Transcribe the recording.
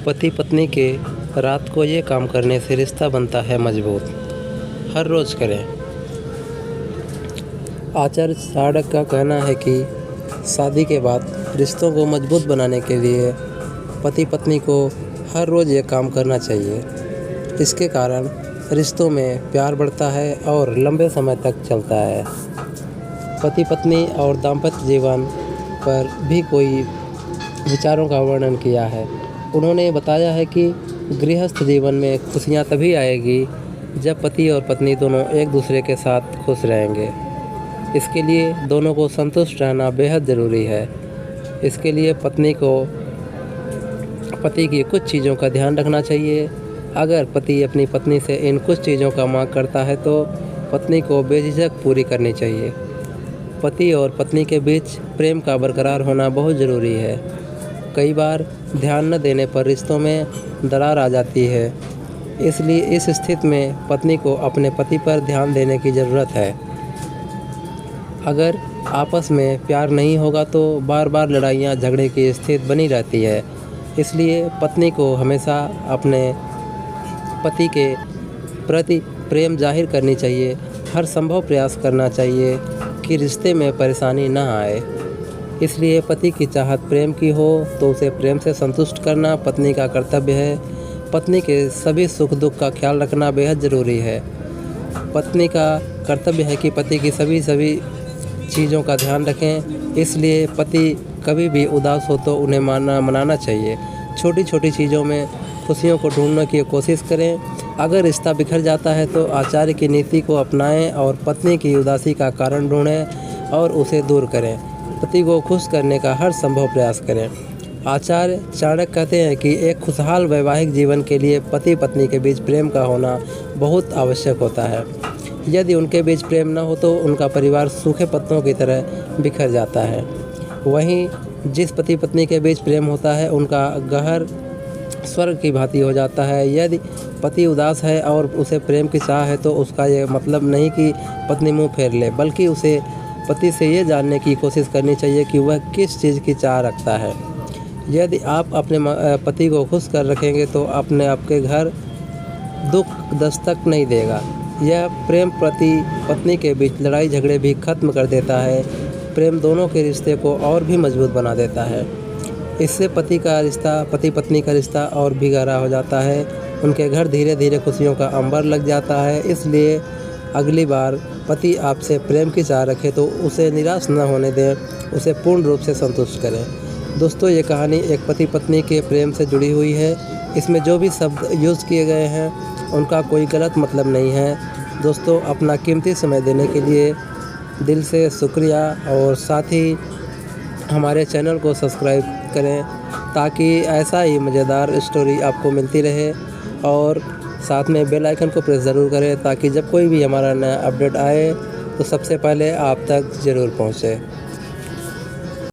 पति पत्नी के रात को ये काम करने से रिश्ता बनता है मजबूत। हर रोज़ करें। आचार्य चाणक्य का कहना है कि शादी के बाद रिश्तों को मजबूत बनाने के लिए पति पत्नी को हर रोज़ ये काम करना चाहिए। इसके कारण रिश्तों में प्यार बढ़ता है और लंबे समय तक चलता है। पति पत्नी और दाम्पत्य जीवन पर भी कोई विचारों का वर्णन किया है। उन्होंने बताया है कि गृहस्थ जीवन में खुशियाँ तभी आएगी जब पति और पत्नी दोनों एक दूसरे के साथ खुश रहेंगे। इसके लिए दोनों को संतुष्ट रहना बेहद ज़रूरी है। इसके लिए पत्नी को पति की कुछ चीज़ों का ध्यान रखना चाहिए। अगर पति अपनी पत्नी से इन कुछ चीज़ों का मांग करता है तो पत्नी को बेझिझक पूरी करनी चाहिए। पति और पत्नी के बीच प्रेम का बरकरार होना बहुत ज़रूरी है। कई बार ध्यान न देने पर रिश्तों में दरार आ जाती है। इसलिए इस स्थिति में पत्नी को अपने पति पर ध्यान देने की ज़रूरत है। अगर आपस में प्यार नहीं होगा तो बार बार लड़ाइयाँ झगड़े की स्थिति बनी रहती है। इसलिए पत्नी को हमेशा अपने पति के प्रति प्रेम जाहिर करनी चाहिए। हर संभव प्रयास करना चाहिए कि रिश्ते में परेशानी न आए। इसलिए पति की चाहत प्रेम की हो तो उसे प्रेम से संतुष्ट करना पत्नी का कर्तव्य है। पत्नी के सभी सुख दुख का ख्याल रखना बेहद ज़रूरी है। पत्नी का कर्तव्य है कि पति की सभी चीज़ों का ध्यान रखें। इसलिए पति कभी भी उदास हो तो उन्हें मनाना चाहिए। छोटी छोटी चीज़ों में खुशियों को ढूंढने की कोशिश करें। अगर रिश्ता बिखर जाता है तो आचार्य की नीति को अपनाएं और पत्नी की उदासी का कारण ढूंढें और उसे दूर करें। पति को खुश करने का हर संभव प्रयास करें। आचार्य चाणक्य कहते हैं कि एक खुशहाल वैवाहिक जीवन के लिए पति पत्नी के बीच प्रेम का होना बहुत आवश्यक होता है। यदि उनके बीच प्रेम न हो तो उनका परिवार सूखे पत्तों की तरह बिखर जाता है। वहीं जिस पति पत्नी के बीच प्रेम होता है उनका घर स्वर्ग की भांति हो जाता है। यदि पति उदास है और उसे प्रेम की चाह है तो उसका ये मतलब नहीं कि पत्नी मुंह फेर ले, बल्कि उसे पति से ये जानने की कोशिश करनी चाहिए कि वह किस चीज़ की चाह रखता है। यदि आप अपने पति को खुश कर रखेंगे तो अपने आपके घर दुख दस्तक नहीं देगा। यह प्रेम पति पत्नी के बीच लड़ाई झगड़े भी खत्म कर देता है। प्रेम दोनों के रिश्ते को और भी मजबूत बना देता है। इससे पति पत्नी का रिश्ता और भी गहरा हो जाता है। उनके घर धीरे धीरे खुशियों का अंबर लग जाता है। इसलिए अगली बार पति आपसे प्रेम की चाह रखे तो उसे निराश न होने दें, उसे पूर्ण रूप से संतुष्ट करें। दोस्तों, ये कहानी एक पति पत्नी के प्रेम से जुड़ी हुई है। इसमें जो भी शब्द यूज़ किए गए हैं उनका कोई गलत मतलब नहीं है। दोस्तों, अपना कीमती समय देने के लिए दिल से शुक्रिया और साथ ही हमारे चैनल को सब्सक्राइब करें ताकि ऐसा ही मज़ेदार स्टोरी आपको मिलती रहे। और साथ में बेल आइकन को प्रेस ज़रूर करें ताकि जब कोई भी हमारा नया अपडेट आए तो सबसे पहले आप तक ज़रूर पहुँचे।